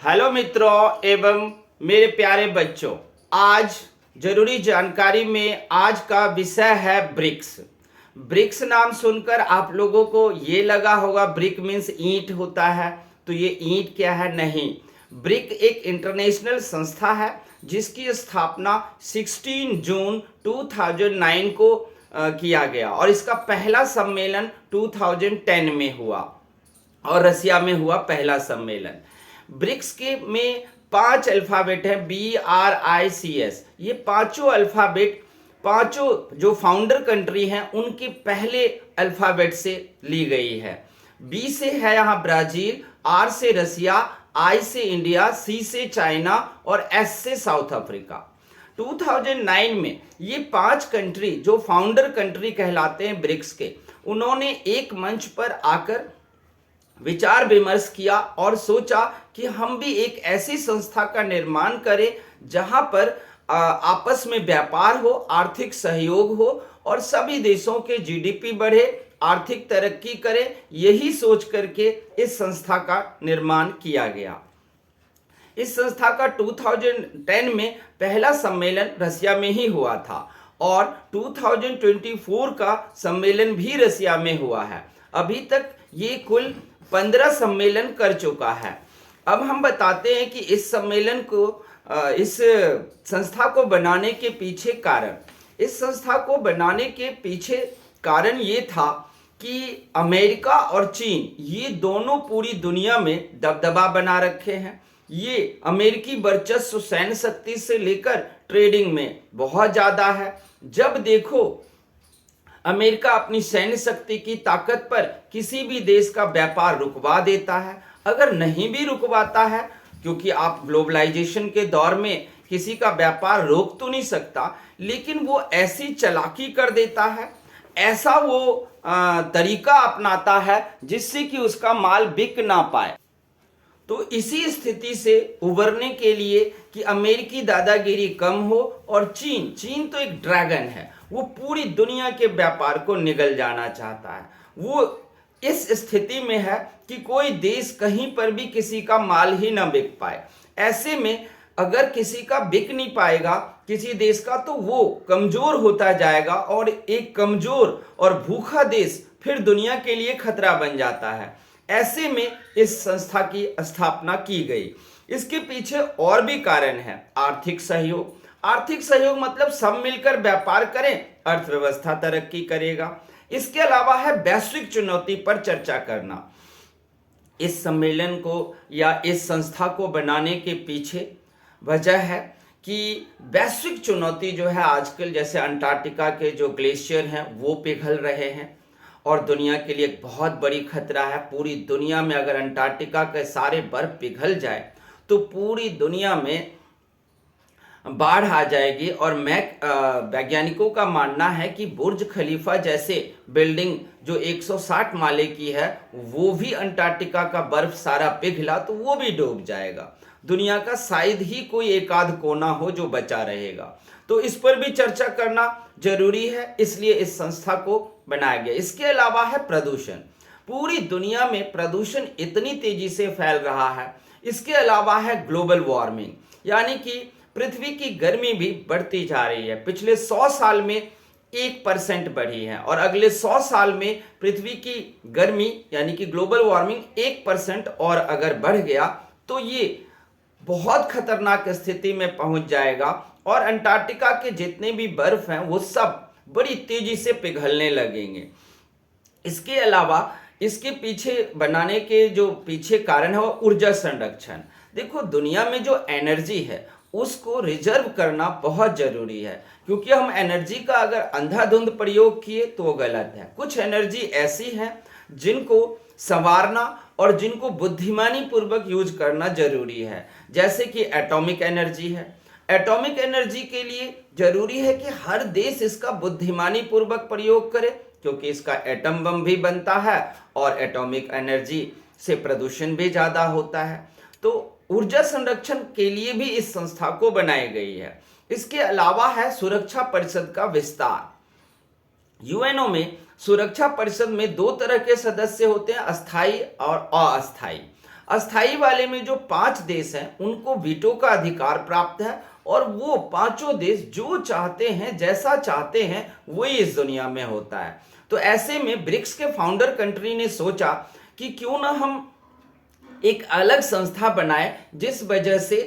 Hello मित्रों एवं मेरे प्यारे बच्चों, आज जरूरी जानकारी में आज का विषय है ब्रिक्स। ब्रिक्स नाम सुनकर आप लोगों को ये लगा होगा ब्रिक मीन्स ईंट होता है, तो ये ईंट क्या है? नहीं, ब्रिक एक इंटरनेशनल संस्था है जिसकी स्थापना 16 जून 2009 को किया गया और इसका पहला सम्मेलन 2010 में हुआ और रसिया में हुआ पहला सम्मेलन। ब्रिक्स के में 5 अल्फ़ाबेट हैं, BRICS। ये पांचों अल्फ़ाबेट पांचों जो फाउंडर कंट्री हैं उनके पहले अल्फ़ाबेट से ली गई है। B से है यहाँ ब्राज़ील, R से रसिया, I से इंडिया, C से चाइना और S से साउथ अफ्रीका। 2009 में ये 5 कंट्री जो फाउंडर कंट्री कहलाते हैं ब्रिक्स के, उन्होंने एक मंच पर आकर विचार विमर्श किया और सोचा कि हम भी एक ऐसी संस्था का निर्माण करें जहां पर आपस में व्यापार हो, आर्थिक सहयोग हो और सभी देशों के जीडीपी बढ़े, आर्थिक तरक्की करे। यही सोच करके इस संस्था का निर्माण किया गया। इस संस्था का 2010 में पहला सम्मेलन रसिया में ही हुआ था और 2024 का सम्मेलन भी रसिया में हुआ है। अभी तक ये कुल 15 सम्मेलन कर चुका है। अब हम बताते हैं कि इस सम्मेलन को, इस संस्था को बनाने के पीछे कारण, इस संस्था को बनाने के पीछे कारण ये था कि अमेरिका और चीन ये दोनों पूरी दुनिया में दबदबा बना रखे हैं। ये अमेरिकी वर्चस्व सैन्य शक्ति से लेकर ट्रेडिंग में बहुत ज़्यादा है। जब देखो अमेरिका अपनी सैन्य शक्ति की ताकत पर किसी भी देश का व्यापार रुकवा देता है। अगर नहीं भी रुकवाता है, क्योंकि आप ग्लोबलाइजेशन के दौर में किसी का व्यापार रोक तो नहीं सकता, लेकिन वो ऐसी चालाकी कर देता है, ऐसा वो तरीका अपनाता है जिससे कि उसका माल बिक ना पाए। तो इसी स्थिति से उबरने के लिए कि अमेरिकी दादागिरी कम हो और चीन तो एक ड्रैगन है, वो पूरी दुनिया के व्यापार को निगल जाना चाहता है। वो इस स्थिति में है कि कोई देश कहीं पर भी किसी का माल ही ना बिक पाए। ऐसे में अगर किसी का बिक नहीं पाएगा किसी देश का, तो वो कमजोर होता जाएगा और एक कमजोर और भूखा देश फिर दुनिया के लिए खतरा बन जाता है। ऐसे में इस संस्था की स्थापना की गई। इसके पीछे और भी कारण है। आर्थिक सहयोग, आर्थिक सहयोग मतलब सब मिलकर व्यापार करें, अर्थव्यवस्था तरक्की करेगा। इसके अलावा है वैश्विक चुनौती पर चर्चा करना। इस सम्मेलन को या इस संस्था को बनाने के पीछे वजह है कि वैश्विक चुनौती जो है आजकल, जैसे अंटार्कटिका के जो ग्लेशियर हैं वो पिघल रहे हैं और दुनिया के लिए एक बहुत बड़ी खतरा है। पूरी दुनिया में अगर अंटार्कटिका के सारे बर्फ पिघल जाए तो पूरी दुनिया में बाढ़ आ जाएगी। और वैज्ञानिकों का मानना है कि बुर्ज खलीफा जैसे बिल्डिंग जो 160 माले की है, वो भी अंटार्कटिका का बर्फ सारा पिघला तो वो भी डूब जाएगा। दुनिया का शायद ही कोई एक आध कोना हो जो बचा रहेगा। तो इस पर भी चर्चा करना जरूरी है, इसलिए इस संस्था को बनाया गया। इसके अलावा है प्रदूषण। पूरी दुनिया में प्रदूषण इतनी तेजी से फैल रहा है। इसके अलावा है ग्लोबल वार्मिंग, यानी कि पृथ्वी की गर्मी भी बढ़ती जा रही है। पिछले 100 साल में 1% बढ़ी है और अगले 100 साल में पृथ्वी की गर्मी यानी कि ग्लोबल वार्मिंग 1% और अगर बढ़ गया तो ये बहुत खतरनाक स्थिति में पहुंच जाएगा और अंटार्कटिका के जितने भी बर्फ हैं वो सब बड़ी तेजी से पिघलने लगेंगे। इसके अलावा इसके पीछे बनाने के जो पीछे कारण है वो ऊर्जा संरक्षण। देखो, दुनिया में जो एनर्जी है उसको रिजर्व करना बहुत जरूरी है, क्योंकि हम एनर्जी का अगर अंधाधुंध प्रयोग किए तो वो गलत है। कुछ एनर्जी ऐसी है जिनको संवारना और जिनको बुद्धिमानी पूर्वक यूज करना जरूरी है, जैसे कि एटॉमिक एनर्जी है। एटॉमिक एनर्जी के लिए जरूरी है कि हर देश इसका बुद्धिमानी पूर्वक प्रयोग करे, क्योंकि इसका एटम बम भी बनता है और एटॉमिक एनर्जी से प्रदूषण भी ज़्यादा होता है। तो ऊर्जा संरक्षण के लिए भी इस संस्था को बनाई गई है। इसके अलावा है सुरक्षा परिषद का विस्तार। यूएनओ में सुरक्षा परिषद में 2 तरह के सदस्य होते हैं, अस्थायी और अस्थायी। अस्थाई वाले में जो 5 देश हैं उनको वीटो का अधिकार प्राप्त है और वो पांचों देश जो चाहते हैं, जैसा चाहते हैं, वही इस दुनिया में होता है। तो ऐसे में ब्रिक्स के फाउंडर कंट्री ने सोचा कि क्यों ना हम एक अलग संस्था बनाए जिस वजह से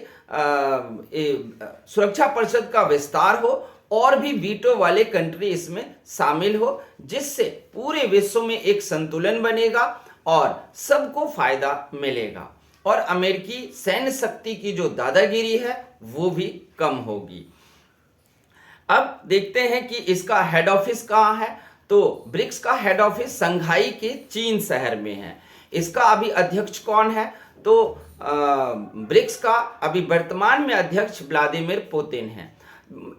सुरक्षा परिषद का विस्तार हो और भी वीटो वाले कंट्री इसमें शामिल हो, जिससे पूरे विश्व में एक संतुलन बनेगा और सबको फायदा मिलेगा और अमेरिकी सैन्य शक्ति की जो दादागिरी है वो भी कम होगी। अब देखते हैं कि इसका हेड ऑफिस कहाँ है। तो ब्रिक्स का हेड ऑफिस शंघाई के चीन शहर में है। इसका अभी अध्यक्ष कौन है? तो ब्रिक्स का अभी वर्तमान में अध्यक्ष व्लादिमीर पुतिन है।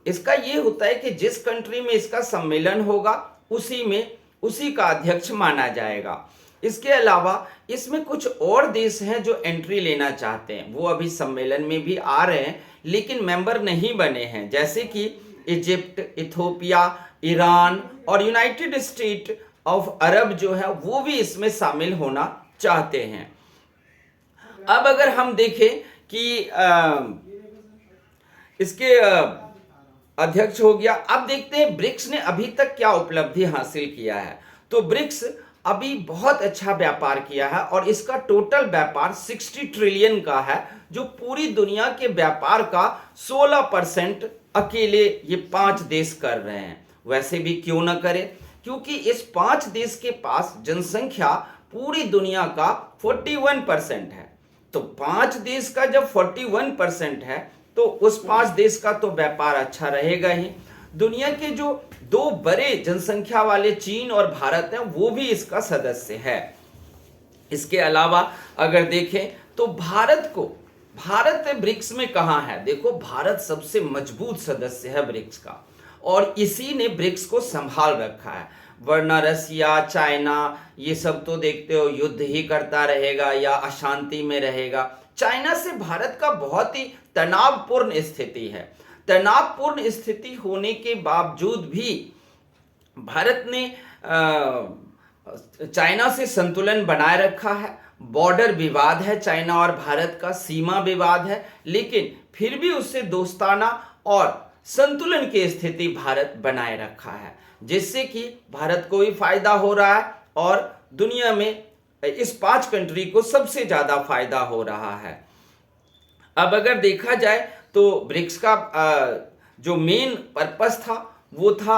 इसका ये होता है कि जिस कंट्री में इसका सम्मेलन होगा उसी का अध्यक्ष माना जाएगा। इसके अलावा इसमें कुछ और देश हैं जो एंट्री लेना चाहते हैं, वो अभी सम्मेलन में भी आ रहे हैं लेकिन मेंबर नहीं बने हैं, जैसे कि इजिप्ट, इथोपिया, ईरान और यूनाइटेड स्टेट ऑफ अरब जो है वो भी इसमें शामिल होना चाहते हैं। अब अगर हम देखें कि इसके अध्यक्ष हो गया, अब देखते हैं ब्रिक्स ने अभी तक क्या उपलब्धि हासिल किया है। तो ब्रिक्स अभी बहुत अच्छा व्यापार किया है और इसका टोटल व्यापार 60 ट्रिलियन का है, जो पूरी दुनिया के व्यापार का 16% अकेले ये 5 देश कर रहे हैं। वैसे भी क्यों ना करें, क्योंकि इस 5 देश के पास जनसंख्या पूरी दुनिया का 41% है। तो 5 देश का जब 41% है तो उस 5 देश का तो व्यापार अच्छा रहेगा ही। दुनिया के जो 2 बड़े जनसंख्या वाले चीन और भारत हैं वो भी इसका सदस्य है। इसके अलावा अगर देखें तो भारत ब्रिक्स में कहाँ है? देखो, भारत सबसे मजबूत सदस्य है ब्रिक्स का और इसी ने ब्रिक्स को संभाल रखा है, वरना रसिया, चाइना ये सब तो देखते हो युद्ध ही करता रहेगा या अशांति में रहेगा। चाइना से भारत का बहुत ही तनावपूर्ण स्थिति है। तनावपूर्ण स्थिति होने के बावजूद भी भारत ने चाइना से संतुलन बनाए रखा है। बॉर्डर विवाद है चाइना और भारत का, सीमा विवाद है, लेकिन फिर भी उससे दोस्ताना और संतुलन की स्थिति भारत बनाए रखा है, जिससे कि भारत को भी फायदा हो रहा है और दुनिया में इस 5 कंट्री को सबसे ज्यादा फायदा हो रहा है। अब अगर देखा जाए तो ब्रिक्स का जो मेन पर्पस था वो था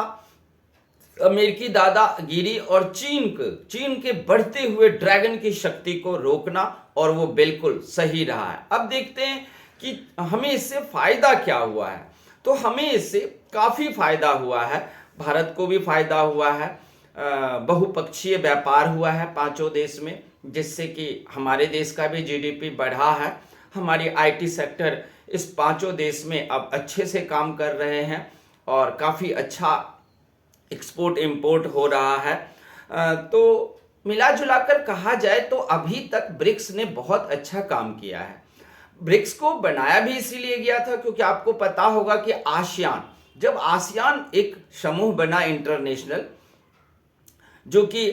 अमेरिकी दादागिरी और चीन के बढ़ते हुए ड्रैगन की शक्ति को रोकना, और वो बिल्कुल सही रहा है। अब देखते हैं कि हमें इससे फायदा क्या हुआ है। तो हमें इससे काफी फायदा हुआ है, भारत को भी फायदा हुआ है, बहुपक्षीय व्यापार हुआ है 5 देश में, जिससे कि हमारे देश का भी जीडीपी बढ़ा है। हमारी आईटी सेक्टर इस 5 देश में अब अच्छे से काम कर रहे हैं और काफ़ी अच्छा एक्सपोर्ट इंपोर्ट हो रहा है। तो मिला जुलाकर कहा जाए तो अभी तक ब्रिक्स ने बहुत अच्छा काम किया है। ब्रिक्स को बनाया भी इसीलिए गया था क्योंकि आपको पता होगा कि जब आसियान एक समूह बना इंटरनेशनल, जो कि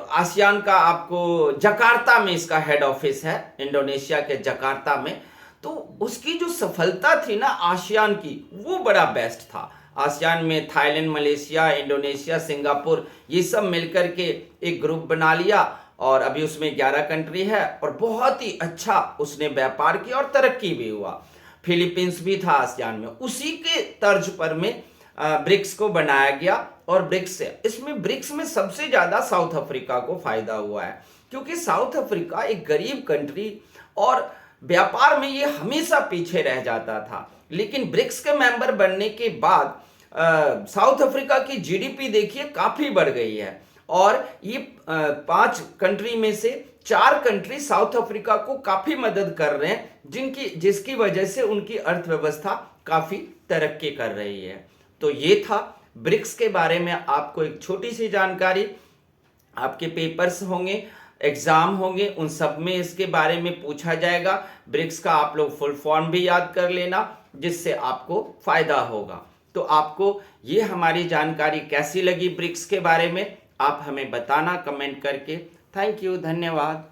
आसियान का आपको जकार्ता में इसका हेड ऑफिस है, इंडोनेशिया के जकार्ता में। तो उसकी जो सफलता थी ना आसियान की, वो बड़ा बेस्ट था। आसियान में थाईलैंड, मलेशिया, इंडोनेशिया, सिंगापुर ये सब मिलकर के एक ग्रुप बना लिया और अभी उसमें 11 कंट्री है और बहुत ही अच्छा उसने व्यापार किया और तरक्की भी हुआ। फिलीपींस भी था आसियान में। उसी के तर्ज पर में ब्रिक्स को बनाया गया और ब्रिक्स में सबसे ज्यादा साउथ अफ्रीका को फायदा हुआ है, क्योंकि साउथ अफ्रीका एक गरीब कंट्री और व्यापार में ये हमेशा पीछे रह जाता था। लेकिन ब्रिक्स के मेंबर बनने के बाद साउथ अफ्रीका की जीडीपी देखिए काफी बढ़ गई है और ये 5 कंट्री में से 4 कंट्री साउथ अफ्रीका को काफी मदद कर रहे हैं, जिसकी वजह से उनकी अर्थव्यवस्था काफी तरक्की कर रही है। तो ये था ब्रिक्स के बारे में आपको एक छोटी सी जानकारी। आपके पेपर्स होंगे, एग्जाम होंगे, उन सब में इसके बारे में पूछा जाएगा। ब्रिक्स का आप लोग फुल फॉर्म भी याद कर लेना, जिससे आपको फायदा होगा। तो आपको ये हमारी जानकारी कैसी लगी ब्रिक्स के बारे में, आप हमें बताना कमेंट करके। थैंक यू, धन्यवाद।